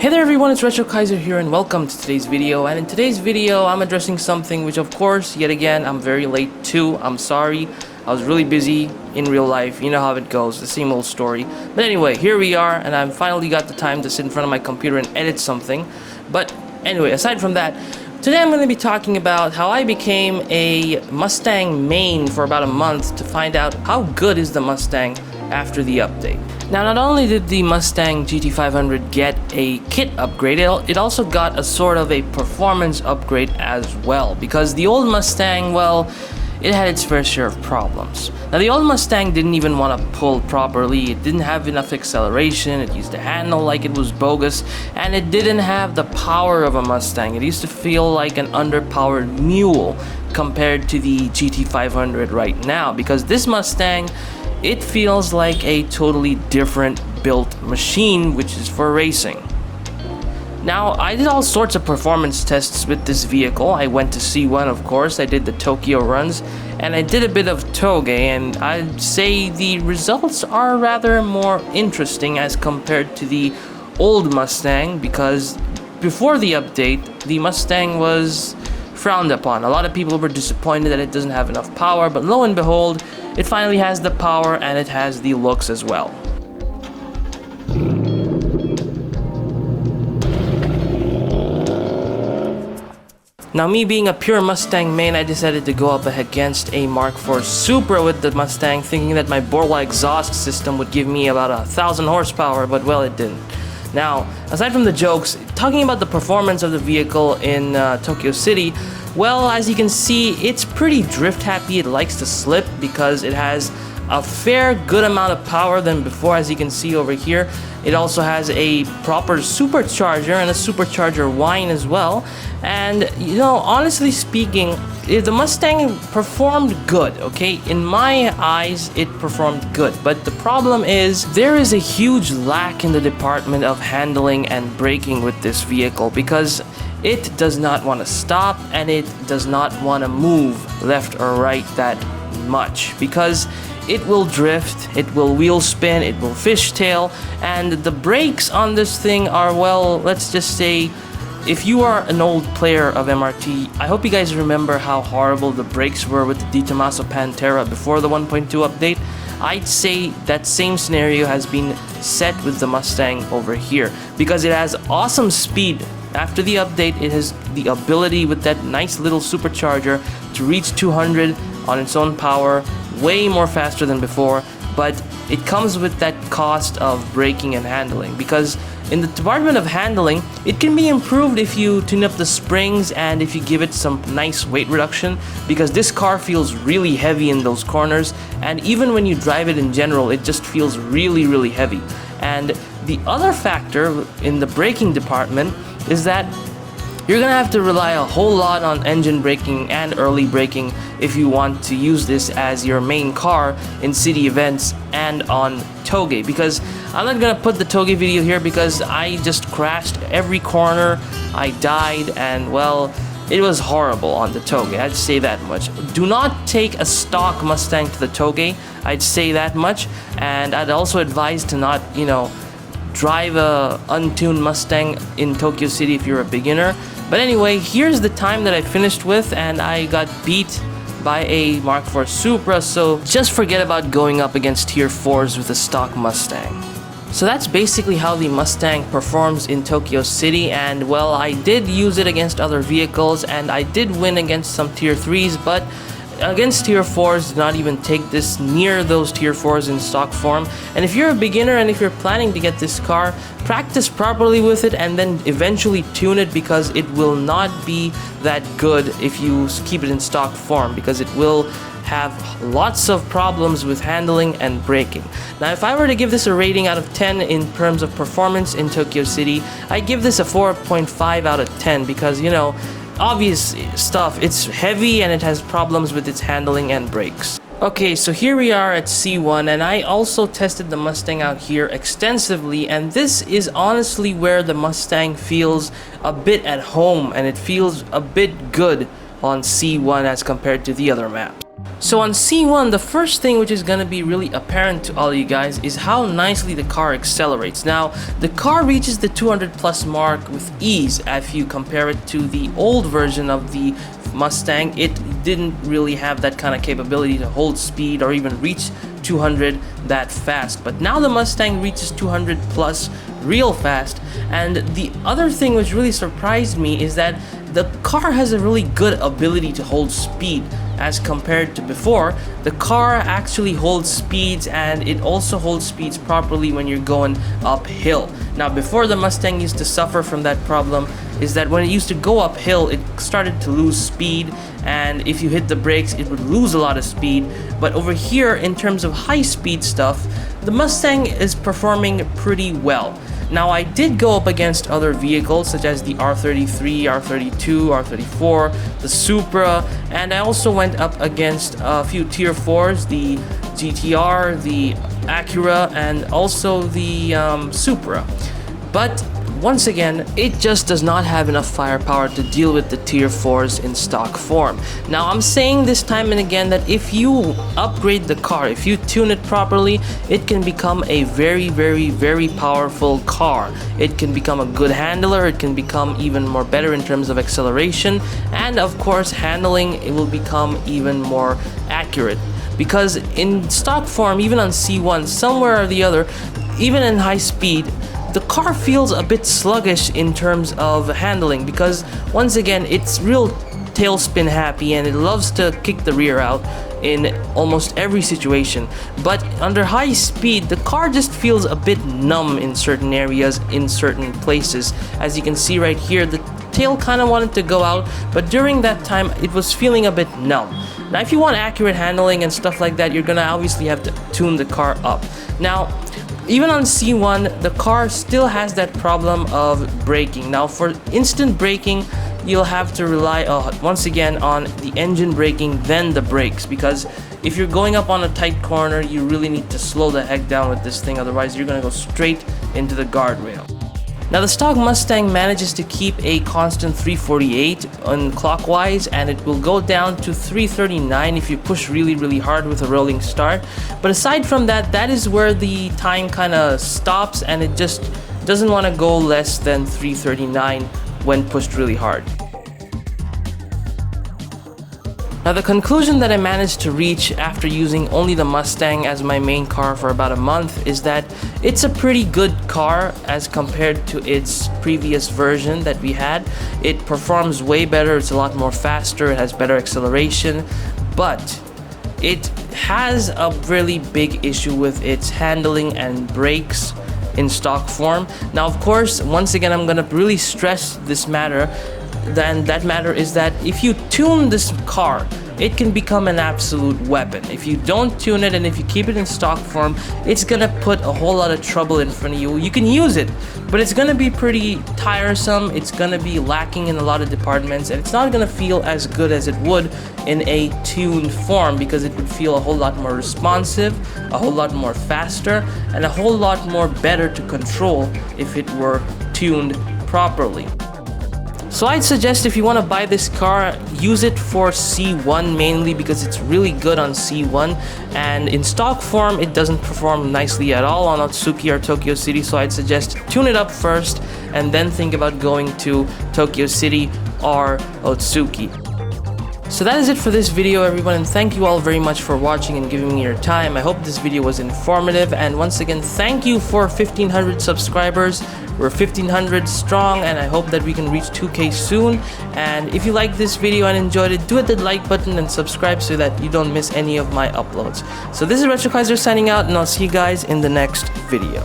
Hey there everyone, it's RetroKaizer here and welcome to today's video. And in today's video, I'm addressing something which of course, yet again, I'm very late to. I'm sorry, I was really busy in real life. You know how it goes, the same old story. But anyway, here we are and I've finally got the time to sit in front of my computer and edit something. But anyway, aside from that, today I'm going to be talking about how I became a Mustang main for about a month to find out how good is the Mustang after the update. Now, not only did the Mustang GT500 get a kit upgrade, it also got a sort of a performance upgrade as well, because the old Mustang, well, it had its fair share of problems. Now, the old Mustang didn't even want to pull properly, it didn't have enough acceleration, it used to handle like it was bogus, and it didn't have the power of a Mustang. It used to feel like an underpowered mule compared to the GT500 right now, because this Mustang, it feels like a totally different built machine, which is for racing. Now, I did all sorts of performance tests with this vehicle. I went to C1, of course, I did the Tokyo runs, and I did a bit of Toge, and I'd say the results are rather more interesting as compared to the old Mustang, because before the update, the Mustang was frowned upon. A lot of people were disappointed that it doesn't have enough power, but lo and behold, it finally has the power and it has the looks as well. Now, me being a pure Mustang main, I decided to go up against a Mark IV Supra with the Mustang, thinking that my Borla exhaust system would give me about 1,000 horsepower, but well, it didn't. Now, aside from the jokes, talking about the performance of the vehicle in Tokyo City, well, as you can see, it's pretty drift happy. It likes to slip because it has a fair good amount of power than before, as you can see over here. It also has a proper supercharger and a supercharger whine as well. And, you know, honestly speaking, the Mustang performed good, okay? In my eyes, it performed good. But the problem is, there is a huge lack in the department of handling and braking with this vehicle, because it does not want to stop and it does not want to move left or right that much, because it will drift, it will wheel spin, it will fishtail, and the brakes on this thing are, well, let's just say, if you are an old player of MRT, I hope you guys remember how horrible the brakes were with the Di Tommaso Pantera before the 1.2 update. I'd say that same scenario has been set with the Mustang over here, because it has awesome speed. After the update, it has the ability with that nice little supercharger to reach 200 on its own power, way more faster than before, but it comes with that cost of braking and handling, because in the department of handling, it can be improved if you tune up the springs and if you give it some nice weight reduction, because this car feels really heavy in those corners, and even when you drive it in general, it just feels really heavy. And the other factor in the braking department is that you're gonna have to rely a whole lot on engine braking and early braking if you want to use this as your main car in city events and on Toge, because I'm not gonna put the Toge video here because I just crashed every corner, I died, and well, it was horrible on the Toge, I'd say that much. Do not take a stock Mustang to the Toge, I'd say that much, and I'd also advise to not, you know, drive a untuned Mustang in Tokyo City if you're a beginner. But anyway, here's the time that I finished with, and I got beat by a Mark IV Supra, so just forget about going up against tier 4s with a stock Mustang. So that's basically how the Mustang performs in Tokyo City, and well, I did use it against other vehicles and I did win against some tier 3s, but against tier 4s, do not even take this near those tier 4s in stock form. And if you're a beginner and if you're planning to get this car, practice properly with it and then eventually tune it, because it will not be that good if you keep it in stock form, because it will have lots of problems with handling and braking. Now, if I were to give this a rating out of 10 in terms of performance in Tokyo City, I'd give this a 4.5 out of 10, because, you know, obvious stuff, it's heavy and it has problems with its handling and brakes. Okay, so here we are at C1, and I also tested the Mustang out here extensively, and this is honestly where the Mustang feels a bit at home and it feels a bit good on C1 as compared to the other maps. So on C1, the first thing which is going to be really apparent to all you guys is how nicely the car accelerates. Now, the car reaches the 200 plus mark with ease. If you compare it to the old version of the Mustang, it didn't really have that kind of capability to hold speed or even reach 200 that fast. But now the Mustang reaches 200 plus real fast. And the other thing which really surprised me is that the car has a really good ability to hold speed. As compared to before, the car actually holds speeds, and it also holds speeds properly when you're going uphill. Now, before, the Mustang used to suffer from that problem, is that when it used to go uphill, it started to lose speed, and if you hit the brakes, it would lose a lot of speed. But over here, in terms of high speed stuff, the Mustang is performing pretty well. Now, I did go up against other vehicles such as the R33, R32, R34, the Supra, and I also went up against a few tier 4s, the GTR, the Acura, and also the Supra. But once again, it just does not have enough firepower to deal with the tier 4s in stock form. Now, I'm saying this time and again that if you upgrade the car, if you tune it properly, it can become a very powerful car. It can become a good handler, it can become even more better in terms of acceleration, and of course handling, it will become even more accurate. Because in stock form, even on C1, somewhere or the other, even in high speed, the car feels a bit sluggish in terms of handling, because once again, it's real tailspin happy and it loves to kick the rear out in almost every situation. But under high speed, the car just feels a bit numb in certain areas, in certain places. As you can see right here, the tail kind of wanted to go out, but during that time it was feeling a bit numb. Now, if you want accurate handling and stuff like that, you're gonna obviously have to tune the car up. Now, even on C1, the car still has that problem of braking. Now, for instant braking, you'll have to rely once again on the engine braking, then the brakes, because if you're going up on a tight corner, you really need to slow the heck down with this thing, otherwise you're gonna go straight into the guardrail. Now, the stock Mustang manages to keep a constant 348 on clockwise, and it will go down to 339 if you push really hard with a rolling start. But aside from that, that is where the time kind of stops, and it just doesn't want to go less than 339 when pushed really hard. Now, the conclusion that I managed to reach after using only the Mustang as my main car for about a month is that it's a pretty good car as compared to its previous version that we had. It performs way better, it's a lot more faster, it has better acceleration, but it has a really big issue with its handling and brakes in stock form. Now, of course, once again, I'm gonna really stress this matter. Then that matter is that if you tune this car, it can become an absolute weapon. If you don't tune it and if you keep it in stock form, it's gonna put a whole lot of trouble in front of you. You can use it, but it's gonna be pretty tiresome, it's gonna be lacking in a lot of departments, and it's not gonna feel as good as it would in a tuned form, because it would feel a whole lot more responsive, a whole lot more faster, and a whole lot more better to control if it were tuned properly. So I'd suggest if you want to buy this car, use it for C1 mainly, because it's really good on C1, and in stock form it doesn't perform nicely at all on Otsuki or Tokyo City, so I'd suggest tune it up first and then think about going to Tokyo City or Otsuki. So that is it for this video, everyone, and thank you all very much for watching and giving me your time. I hope this video was informative, and once again, thank you for 1,500 subscribers. We're 1,500 strong, and I hope that we can reach 2K soon. And if you liked this video and enjoyed it, do hit the like button and subscribe so that you don't miss any of my uploads. So this is RetroKaizer signing out, and I'll see you guys in the next video.